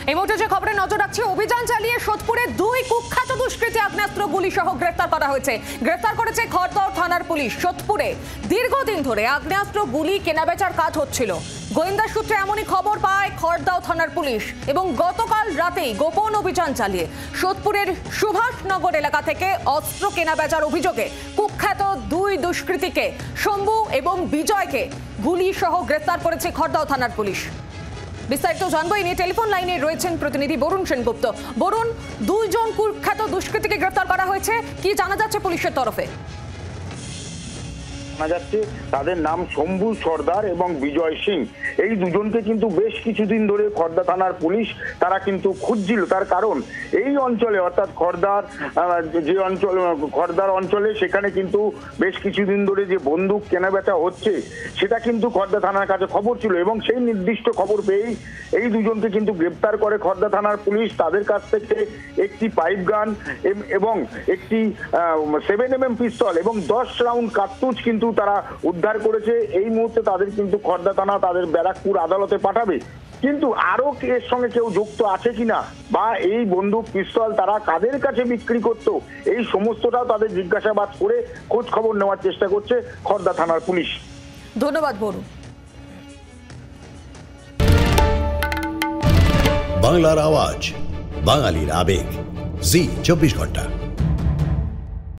এই মুহূর্তে যে খবরে নজর রাখছি, অভিযান চালিয়ে সোদপুরে 2 কুখ্যাত দুষ্কৃতী আগ্নেয়াস্ত্র গুলি সহ গ্রেফতার করা হয়েছে। গ্রেফতার করেছে খড়দহ থানার পুলিশ। সোদপুরে দীর্ঘদিন ধরে আগ্নেয়াস্ত্র গুলি কেনাবেচার কাজ হচ্ছিল। গোয়েন্দা সূত্রে এমনই খবর পায় খড়দহ থানার পুলিশ এবং গতকাল রাতেই গোপন অভিযান চালিয়ে সোদপুরের সুভাষনগর এলাকা থেকে অস্ত্র কেনাবেচার অভিযোগে কুখ্যাত 2 দুষ্কৃতীকে শম্ভু এবং বিজয়কে গুলি সহ গ্রেফতার করেছে খড়দহ থানার পুলিশ। বিস্তারিত জানবো এই নিয়ে টেলিফোন লাইনে রয়েছেন প্রতিনিধি বরুণ সেনগুপ্ত। বরুণ, 2 জন কুখ্যাত দুষ্কৃতীকে গ্রেফতার করা হয়েছে, কি জানা যাচ্ছে পুলিশের তরফে? জানা যাচ্ছে তাদের নাম শম্ভু সর্দার এবং বিজয় সিং। এই দুজনকে কিন্তু বেশ কিছুদিন ধরে খড়দা থানার পুলিশ তারা কিন্তু খুঁজছিল। তার কারণ এই অঞ্চলে অর্থাৎ খড়দার যে অঞ্চল খড়দার অঞ্চলে সেখানে কিন্তু বেশ কিছুদিন ধরে যে বন্দুক কেনাবেচা হচ্ছে সেটা কিন্তু খড়দা থানার কাছে খবর ছিল এবং সেই নির্দিষ্ট খবর পেয়েই এই দুজনকে কিন্তু গ্রেপ্তার করে খড়দা থানার পুলিশ। তাদের কাছ থেকে একটি পাইপ গান এবং একটি 7mm পিস্তল এবং 10 রাউন্ড কার্তুজ কিন্তু তারা উদ্ধার করেছে। এই মুহূর্তে তাদের কিন্তু খড়দা থানা তাদের ব্যারাকপুর আদালতে পাঠাবে। কিন্তু আরো এর সঙ্গে কেউ যুক্ত আছে কিনা বা এই বন্দুক পিস্তল তারা কাদের কাছে বিক্রি করতো, এই সমস্তটাও তাদের জিজ্ঞাসাবাদ করে খোঁজ খবর নেওয়ার চেষ্টা করছে খড়দা থানার পুলিশ। ধন্যবাদ বরুণ। বাংলার আওয়াজ, বাঙালির আবেগ, জি 24 ঘন্টা।